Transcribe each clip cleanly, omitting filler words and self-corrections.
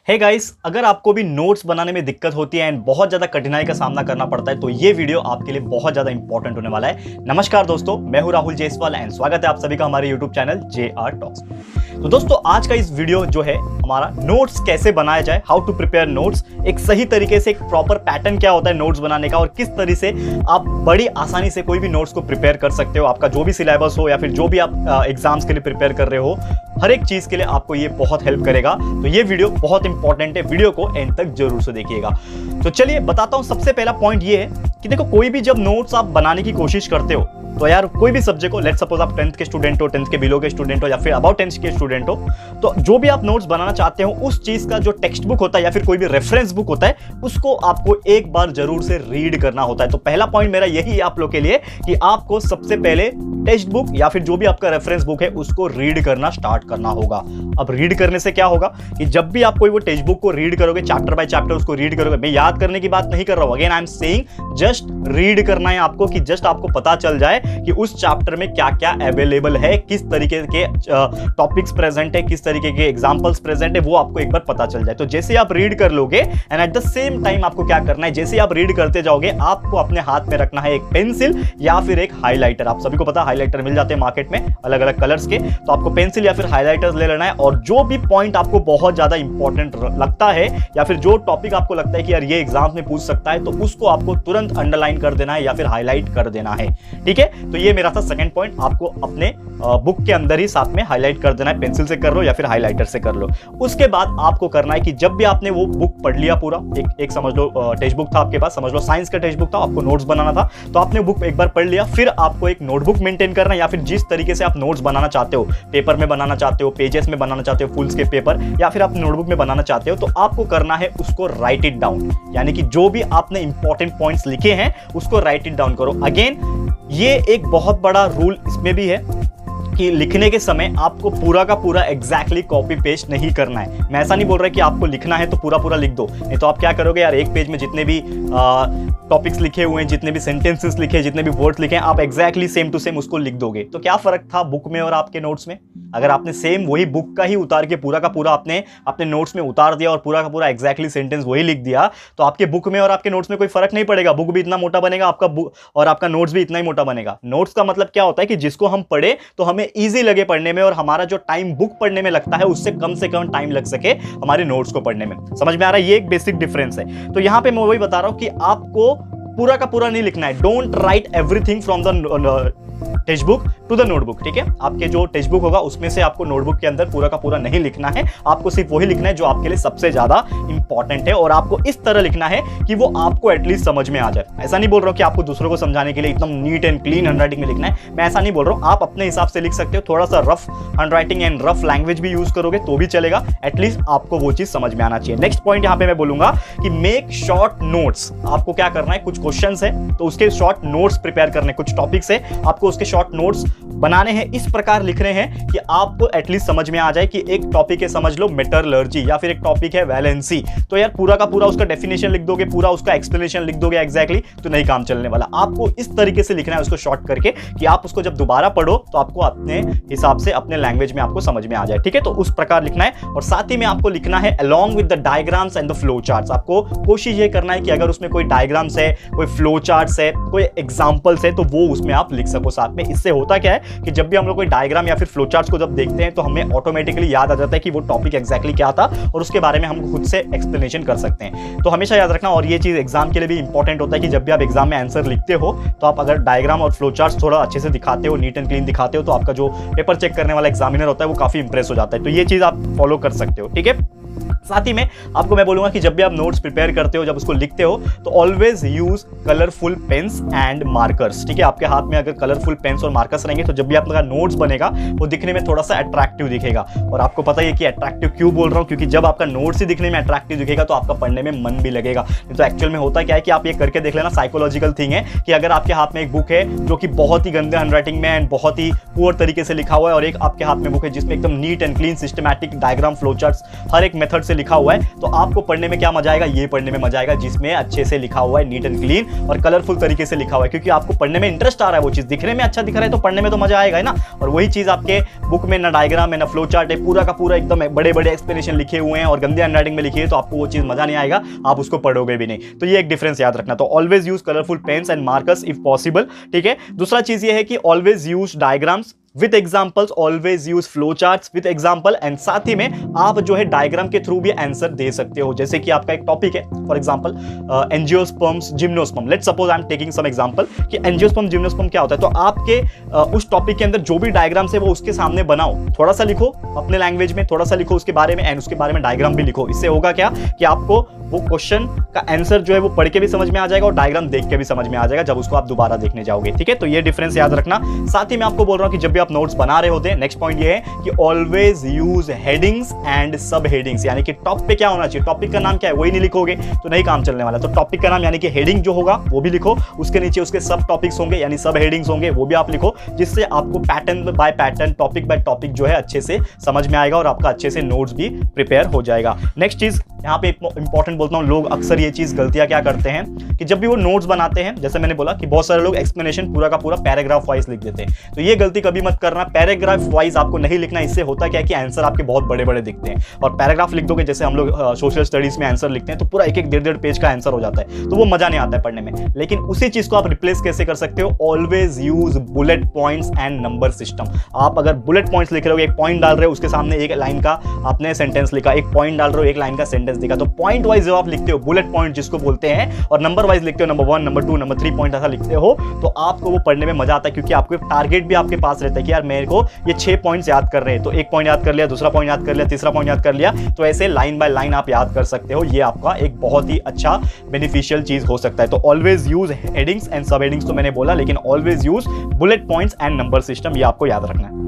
Hey guys, अगर आपको भी नोट्स बनाने में दिक्कत होती है एंड बहुत ज़्यादा कठिनाई का सामना करना पड़ता है तो ये वीडियो आपके लिए बहुत ज़्यादा इंपॉर्टेंट होने वाला है। नमस्कार दोस्तों, मैं हूं राहुल जयसवाल एंड स्वागत है आप सभी का हमारे यूट्यूब चैनल JR टॉक्स। तो दोस्तों, आज का इस वीडियो जो है हमारा नोट्स कैसे बनाया जाए, हाउ टू प्रिपेयर नोट्स, एक सही तरीके से एक प्रॉपर पैटर्न क्या होता है नोट्स बनाने का और किस तरह से आप बड़ी आसानी से कोई भी नोट्स को प्रिपेयर कर सकते हो। आपका जो भी सिलेबस हो या फिर जो भी आप एग्जाम्स के लिए प्रिपेयर कर रहे हो, हर एक चीज के लिए आपको ये बहुत हेल्प करेगा। तो ये वीडियो बहुत इंपॉर्टेंट है, वीडियो को एंड तक जरूर से देखिएगा। तो चलिए बताता हूं। सबसे पहला पॉइंट ये है कि देखो, कोई भी जब नोट्स आप बनाने की कोशिश करते हो तो यार कोई भी सब्जेक्ट हो, लेट्स सपोज आप 10th के स्टूडेंट हो, 10th के बिलो के स्टूडेंट हो या फिर अबाउट 10th के स्टूडेंट हो, तो जो भी आप नोट्स बनाना चाहते हो उस चीज का जो टेक्स्ट बुक होता है या फिर कोई भी रेफरेंस बुक होता है उसको आपको एक बार जरूर से रीड करना होता है। तो पहला पॉइंट मेरा यही है आप लोग के लिए कि आपको सबसे पहले टेक्स्ट बुक या फिर जो भी आपका रेफरेंस बुक है उसको रीड करना स्टार्ट करना होगा। अब रीड करने से क्या होगा कि जब भी आप कोई वो टेक्स्ट बुक को रीड करोगे, चैप्टर बाय चैप्टर उसको रीड करोगे, मैं याद करने की बात नहीं कर रहा हूं, again I am saying just read करना है आपको, कि जस्ट आपको पता चल जाए कि उस चैप्टर में क्या क्या अवेलेबल है, किस तरीके के टॉपिक्स प्रेजेंट है, किस तरीके के एग्जांपल्स प्रेजेंट है, वो आपको एक बार पता चल जाए। तो जैसे आप रीड कर लोगे and at the same time आपको क्या करना है, जैसे आप रीड करते जाओगे आपको अपने हाथ में रखना है एक पेंसिल या फिर एक हाइलाइटर। आप सभी को पता है हाइलाइटर मिल जाते हैं मार्केट में अलग अलग कलर्स के, तो आपको पेंसिल या फिर हाइलाइटर्स ले लेना है और जो भी पॉइंट आपको बहुत ज्यादा इंपॉर्टेंट लगता है या फिर जो टॉपिक आपको लगता है कि यार ये एग्जाम में पूछ सकता है, तो उसको आपको तुरंत अंडरलाइन कर देना है या फिर हाईलाइट कर देना है। ठीक है, तो ये मेरा था सेकंड पॉइंट, आपको अपने बुक के अंदर ही साथ में हाईलाइट कर देना है, पेंसिल से कर लो या फिर हाइलाइटर से कर लो। उसके बाद आपको करना है कि जब भी आपने वो बुक पढ़ लिया पूरा, एक समझ लो टेक्स्ट बुक था आपके पास, समझ लो साइंस का टेक्स्ट बुक था, आपको नोट्स बनाना था, तो आपने बुक एक बार पढ़ लिया, फिर आपको एक नोटबुक मेंटेन करना है या फिर जिस तरीके से आप नोट्स बनाना चाहते हो, पेपर में बनाना चाहते हो, पेजेस में बनाना चाहते हो, फुल्स के पेपर या फिर आप नोटबुक में बनाना चाहते हो, तो आपको करना है उसको राइट इट डाउन, यानी कि जो भी आपने इंपॉर्टेंट पॉइंट्स लिखे हैं उसको राइट इट डाउन करो। अगेन ये एक बहुत बड़ा रूल इसमें भी है कि लिखने के समय आपको पूरा का पूरा एग्जैक्टली कॉपी पेस्ट नहीं करना है। मैं ऐसा नहीं बोल रहा कि आपको लिखना है तो पूरा पूरा लिख दो, नहीं तो आप क्या करोगे यार, एक पेज में जितने भी टॉपिक्स लिखे हुए हैं, जितने भी सेंटेंसेस लिखे, जितने भी वर्ड्स लिखे हैं, आप एग्जैक्टली सेम टू सेम उसको लिख दोगे। तो क्या फर्क था बुक में और आपके नोट्स में? अगर आपने सेम वही बुक का ही उतार के पूरा का पूरा आपने अपने नोट्स में उतार दिया और पूरा का पूरा एग्जैक्टली सेंटेंस वही लिख दिया, तो आपके बुक में और आपके नोट्स में कोई फर्क नहीं पड़ेगा। बुक भी इतना मोटा बनेगा आपका बुक और आपका नोट्स भी इतना ही मोटा बनेगा। नोट्स का मतलब क्या होता है कि जिसको हम पढ़े तो हमें ईजी लगे पढ़ने में और हमारा जो टाइम बुक पढ़ने में लगता है उससे कम टाइम लग सके हमारे नोट्स को पढ़ने में। समझ में आ रहा है? ये एक बेसिक डिफरेंस है। तो यहां पे मैं वही बता रहा हूं कि आपको पूरा का पूरा नहीं लिखना है। Don't write everything from the text book to the notebook. ठीक है, आपके जो टेक्स्ट बुक होगा उसमें से आपको नोटबुक के अंदर पूरा का पूरा नहीं लिखना है, आपको सिर्फ वही लिखना है जो आपके लिए सबसे ज्यादा इंपॉर्टेंट है और आपको इस तरह लिखना है कि वो आपको एटलीस्ट समझ में आ जाए। ऐसा नहीं बोल रहा हूं कि आपको दूसरों को समझाने के लिए एकदम नीट एंड क्लीन हैंडराइटिंग में लिखना है, मैं ऐसा नहीं बोल रहा हूं। आप अपने हिसाब से लिख सकते हो, थोड़ा सा rough handwriting and rough language भी यूज करोगे तो भी चलेगा, एटलीस्ट आपको वो चीज समझ में आना चाहिए। नेक्स्ट पॉइंट यहां पे मैं बोलूंगा कि मेक शॉर्ट नोट्स। आपको क्या करना है, कुछ क्वेश्चंस है तो उसके शॉर्ट नोट्स प्रिपेयर करने, कुछ टॉपिक्स है आपको उसके शॉर्ट नोट्स बनाने हैं, इस प्रकार लिख रहे हैं कि आपको एटलीस्ट समझ में आ जाए कि एक टॉपिक है, समझ लो मेटलर्जी, या फिर एक टॉपिक है वैलेंसी, तो यार पूरा का पूरा उसका डेफिनेशन लिख दोगे, पूरा उसका एक्सप्लेनेशन लिख दोगे एग्जैक्टली, तो नहीं काम चलने वाला। आपको इस तरीके से लिखना है उसको शॉर्ट करके कि आप उसको जब दोबारा पढ़ो तो आपको अपने हिसाब से अपने लैंग्वेज में आपको समझ में आ जाए। ठीक है, तो उस प्रकार लिखना है और साथ ही में आपको लिखना है along with the diagrams and the flow charts. आपको कोशिश ये करना है कि अगर उसमें कोई डायग्राम्स है, कोई फ्लो चार्ट्स है, कोई एग्जाम्पल्स है, तो वो उसमें आप लिख सको साथ में। इससे होता क्या है कि जब भी हम लोग कोई डायग्राम या फिर फ्लो चार्ट्स को जब देखते हैं तो हमें ऑटोमेटिकली याद आ जाता है कि वो टॉपिक एग्जैक्टली क्या था और उसके बारे में हम खुद से एक्सप्लेनेशन कर सकते हैं। तो हमेशा याद रखना, और ये चीज एग्जाम के लिए भी इंपॉर्टेंट होता है कि जब भी आप एग्जाम में आंसर लिखते हो तो आप अगर डायग्राम और फ्लो चार्ट्स थोड़ा अच्छे से दिखाते हो, नीट एंड क्लीन दिखाते हो, तो आपका जो पेपर चेक करने वाला एग्जामिनर होता है वो काफी इंप्रेस हो जाता है। तो ये चीज आप फॉलो कर सकते हो। ठीक है, साथ ही में आपको मैं बोलूंगा कि जब भी आप नोट्स प्रिपेयर करते हो, जब उसको लिखते हो, तो always use colourful pens and markers. ठीक है, आपके हाथ में अगर कलरफुल पेन्स और मार्कर्स रहेंगे तो जब भी आपका नोट्स बनेगा वो दिखने में थोड़ा सा अट्रैक्टिव दिखेगा। और आपको पता है कि अट्रैक्टिव क्यों बोल रहा हूं, क्योंकि जब आपका नोट्स ही दिखने में अट्रैक्टिव दिखेगा तो आपका पढ़ने में मन भी लगेगा। तो एक्चुअल में होता क्या है कि आप ये करके देख लेना, साइकोलॉजिकल थिंग है कि अगर आपके हाथ में एक बुक है जो कि बहुत ही गंदे हैंडराइटिंग में एंड बहुत ही पुअर तरीके से लिखा हुआ है और एक आपके हाथ में बुक है जिसमें एकदम neat and clean systematic diagram flow charts हर एक मेथड से लिखा हुआ है, तो आपको पढ़ने में क्या मजा आएगा, ये पढ़ने में मजा आएगा जिसमें अच्छे से लिखा हुआ है, नीट एंड क्लीन और कलरफुल तरीके से लिखा हुआ है, क्योंकि आपको पढ़ने में इंटरेस्ट आ रहा है, वो चीज दिखने में अच्छा दिख रहा है तो पढ़ने में तो मजा आएगा ना। और वही चीज आपके बुक में ना डायग्राम है ना फ्लो चार्ट है, पूरा का पूरा एकदम बड़े बड़े एक्सप्लेनेशन लिखे हुए हैं और गंदे हैंडराइटिंग में लिखी है, तो आपको वो चीज मजा नहीं आएगा, आप उसको पढ़ोगे भी नहीं। तो ये एक डिफरेंस याद रखना। तो always use colourful pens and markers if possible, ठीक है। दूसरा चीज ये है कि always use diagrams with examples, always use flow charts with example, and साथ ही में आप जो है डायग्राम के थ्रू भी आंसर दे सकते हो। जैसे कि आपका एक टॉपिक है, for example angiosperms gymnosperm, let's suppose I am taking some example कि एंजियोस्पर्म जिम्नोस्पर्म क्या होता है, तो आपके उस टॉपिक के अंदर जो भी डायग्राम है वो उसके सामने बनाओ, थोड़ा सा लिखो अपने लैंग्वेज में, थोड़ा सा लिखो उसके बारे में, एंड उसके बारे में डायग्राम भी लिखो। इससे होगा क्या कि आपको वो क्वेश्चन का आंसर जो है वो पढ़ के भी समझ में आ जाएगा और डायग्राम देख के भी समझ में आ जाएगा जब उसको आप दोबारा देखने जाओगे, ठीक है। तो ये डिफरेंस याद रखना। साथ ही मैं आपको बोल रहा हूं कि जब भी आप नोट्स बना रहे होते हैं, नेक्स्ट पॉइंट ये है कि ऑलवेज यूज हेडिंग्स एंड सब हेडिंग्स, यानी कि टॉप पे क्या होना चाहिए, टॉपिक का नाम क्या है वही नहीं लिखोगे तो नहीं काम चलने वाला। तो टॉपिक का नाम यानी कि हेडिंग जो होगा वो भी लिखो, उसके नीचे उसके सब टॉपिक्स होंगे यानी सब हेडिंग्स होंगे, वो भी आप लिखो, जिससे आपको pattern bye pattern, topic by topic जो है अच्छे से समझ में आएगा और आपका अच्छे से नोट्स भी प्रिपेयर हो जाएगा। नेक्स्ट चीज यहाँ पे इंपॉर्टेंट बोलता हूँ, लोग अक्सर ये चीज गलतियां क्या करते हैं कि जब भी वो नोट्स बनाते हैं, जैसे मैंने बोला कि बहुत सारे लोग एक्सप्लेनेशन पूरा का पूरा पैराग्राफ वाइज लिख देते हैं, तो ये गलती कभी मत करना। पैराग्राफ वाइज आपको नहीं लिखना, इससे होता क्या है कि आंसर आपके बहुत बड़े बड़े दिखते हैं। और पैराग्राफ लिख दोगे, जैसे हम लोग सोशल स्टडीज में आंसर लिखते हैं तो पूरा एक एक डेढ़ पेज का आंसर हो जाता है, तो वो मजा नहीं आता है पढ़ने में। लेकिन उसी चीज को आप रिप्लेस कैसे कर सकते हो, always use bullet points and number system. आप अगर बुलेट पॉइंट्स लिख रहे हो, एक पॉइंट डाल रहे हो, उसके सामने एक लाइन का आपने सेंटेंस लिखा, एक पॉइंट डाल रहे हो, एक लाइन का सेंटेंस लिखा, तो पॉइंट वाइज जब आप लिखते हो, बुलेट पॉइंट जिसको बोलते हैं, और नंबर वाइज लिखते हो, नंबर 1 नंबर 2 नंबर 3 पॉइंट ऐसा लिखते हो, तो आपको वो पढ़ने में मजा आता है, क्योंकि आपको टारगेट भी आपके पास रहता है कि यार मेरे को ये 6 पॉइंट्स याद कर रहे हैं, तो एक पॉइंट याद कर लिया, दूसरा पॉइंट याद कर लिया, तीसरा पॉइंट याद कर लिया, तो ऐसे लाइन बाय लाइन आप याद कर सकते हो। ये आपका एक बहुत ही अच्छा बेनिफिशियल चीज हो सकता है। तो ऑलवेज यूज हेडिंग्स एंड सब हेडिंग्स तो मैंने बोला, लेकिन always use bullet points and number system, ये आपको याद रखना है।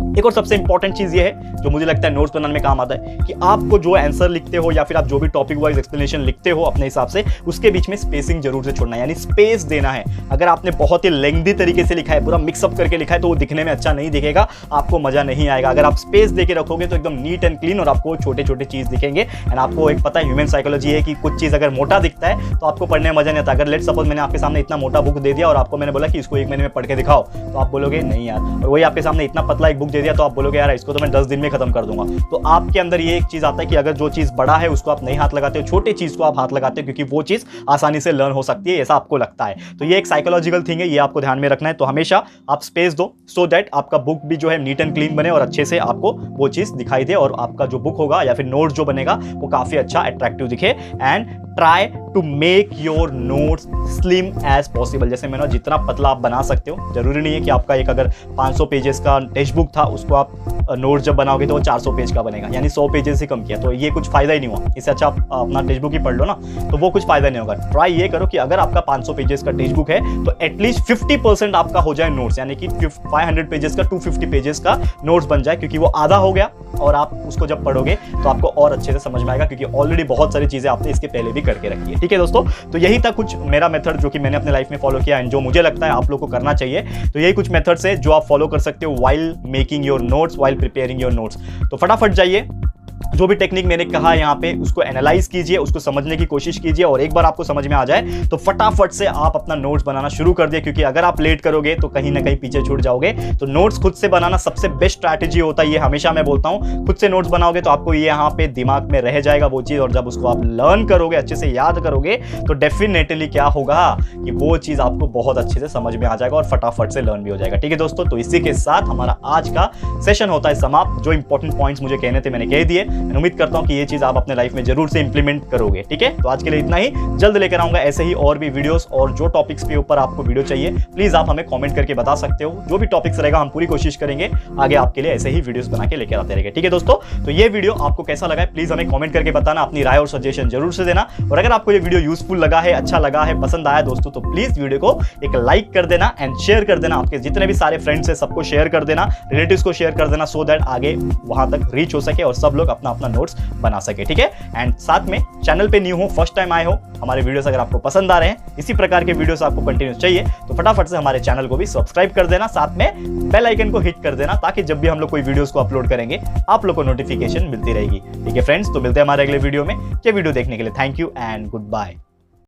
एक और सबसे इंपॉर्टेंट चीज ये है जो मुझे लगता है नोट्स बनाने में काम आता है, कि आपको जो आंसर लिखते हो या फिर आप जो भी टॉपिक वाइज एक्सप्लेनेशन लिखते हो अपने हिसाब से, उसके बीच में स्पेसिंग जरूर से छोड़ना है, यानी स्पेस देना है। अगर आपने बहुत ही लेंथी तरीके से लिखा है, पूरा मिक्सअप करके लिखा है, तो वो दिखने में अच्छा नहीं दिखेगा, आपको मजा नहीं आएगा। अगर आप स्पेस देके रखोगे तो एकदम नीट एंड क्लीन और आपको छोटे छोटे चीज दिखेंगे। एंड आपको एक पता है ह्यूमन साइकोलॉजी है कि कुछ चीज अगर मोटा दिखता है तो आपको पढ़ने में मजा नहीं आता। अगर लेट्स सपोज मैंने आपके सामने इतना मोटा बुक दे दिया और आपको मैंने बोला कि इसको 1 महीने में पढ़ के दिखाओ, तो आप बोलोगे नहीं यार। और वही आपके सामने इतना पतला एक बुक दे दिया तो आप बोलोगे यार इसको तो मैं 10 दिन में खत्म कर दूंगा। तो आपके अंदर ये एक चीज आता है कि अगर जो चीज बड़ा है उसको आप नहीं हाथ लगाते हो, छोटी चीज को आप हाथ लगाते हो, क्योंकि वो चीज आसानी से लर्न हो सकती है, ऐसा आपको लगता है। तो ये एक साइकोलॉजिकल थिंग है, ये आपको ध्यान में रखना है। तो हमेशा आप स्पेस दो, सो दैट आपका बुक भी जो है नीट एंड क्लीन बने और अच्छे से आपको वो चीज दिखाई दे, और आपका जो बुक होगा या फिर नोट जो बनेगा वो काफी अच्छा अट्रैक्टिव दिखे। And try to make your notes slim as possible. जैसे मैंने जितना पतला आप बना सकते हो, जरूरी नहीं है कि आपका एक अगर 500 पेजेस का टेक्स्ट बुक था, उसको आप नोट जब बनाओगे तो वो 400 पेज का बनेगा, यानी 100 पेजेस से कम किया, तो ये कुछ फायदा ही नहीं हुआ। इससे अच्छा आप अपना टेक्स्ट बुक ही पढ़ लो ना, तो वो कुछ फायदा नहीं होगा। ट्राई ये करो कि अगर आपका 500 पेजेस का टेक्स्ट बुक है तो एटलीस्ट 50% आपका हो जाए नोट्स, यानी कि 500 पेजेस का 250 पेजेस का नोट्स बन जाए, क्योंकि वो आधा हो गया और आप उसको जब पढ़ोगे तो आपको और अच्छे से समझ में आएगा, क्योंकि ऑलरेडी बहुत सारी चीजें आपने इसके पहले भी करके रखी है। ठीक है दोस्तों, तो यही था कुछ मेरा मेथड जो कि मैंने अपने लाइफ में फॉलो किया एंड जो मुझे लगता है आप लोग को करना चाहिए। तो यही कुछ मेथड्स है जो आप फॉलो कर सकते हो while making your notes, while preparing your notes. तो फटाफट जाइए, जो भी टेक्निक मैंने कहा यहाँ पे उसको एनालाइज कीजिए, उसको समझने की कोशिश कीजिए, और एक बार आपको समझ में आ जाए तो फटाफट से आप अपना नोट्स बनाना शुरू कर दिए, क्योंकि अगर आप लेट करोगे तो कहीं ना कहीं पीछे छूट जाओगे। तो नोट्स खुद से बनाना सबसे बेस्ट स्ट्रैटेजी होता है, ये हमेशा मैं बोलता हूँ। खुद से नोट्स बनाओगे तो आपको ये यहाँ पे दिमाग में रह जाएगा वो चीज, और जब उसको आप लर्न करोगे, अच्छे से याद करोगे, तो डेफिनेटली क्या होगा कि वो चीज आपको बहुत अच्छे से समझ में आ जाएगा और फटाफट से लर्न भी हो जाएगा। ठीक है दोस्तों, तो इसी के साथ हमारा आज का सेशन होता है समाप्त। जो इंपॉर्टेंट पॉइंट्स मुझे कहने थे मैंने कह दिए। मैं उम्मीद करता हूँ कि ये चीज आप अपने लाइफ में जरूर से इंप्लीमेंट करोगे। ठीक है, तो आज के लिए इतना ही। जल्द लेकर आऊंगा ऐसे ही और भी वीडियोस, और जो टॉपिक्स के ऊपर आपको वीडियो चाहिए प्लीज आप हमें कमेंट करके बता सकते हो। जो भी टॉपिक्स रहेगा हम पूरी कोशिश करेंगे आगे आपके लिए ऐसे ही वीडियोस बना के लेकर आते रहेंगे। ठीक है दोस्तों, तो ये वीडियो आपको कैसा लगा है प्लीज हमें कमेंट करके बताना, अपनी राय और सजेशन जरूर से देना। और अगर आपको ये वीडियो यूजफुल लगा है, अच्छा लगा है, पसंद आया दोस्तों, तो प्लीज वीडियो को एक लाइक कर देना एंड शेयर कर देना। आपके जितने भी सारे फ्रेंड्स है सबको शेयर कर देना, रिलेटिव्स को शेयर कर देना, सो दैट आगे वहां तक रीच हो सके और सब लोग अपना अपना अपना नोट्स बना सके, ठीक है। एंड साथ में चैनल पे न्यू हो, फर्स्ट टाइम आए हो, हमारे वीडियोस अगर आपको पसंद आ रहे हैं, इसी प्रकार के वीडियोस आपको कंटिन्यूस चाहिए, तो फटाफट से हमारे चैनल को भी सब्सक्राइब कर देना, साथ में बेल आइकन को हिट कर देना, ताकि जब भी हम लोग कोई वीडियोस को अपलोड करेंगे आप लोग को नोटिफिकेशन मिलती रहेगी, ठीक है फ्रेंड्स। तो मिलते हैं हमारे अगले वीडियो में। ये वीडियो देखने के लिए thank you and good bye.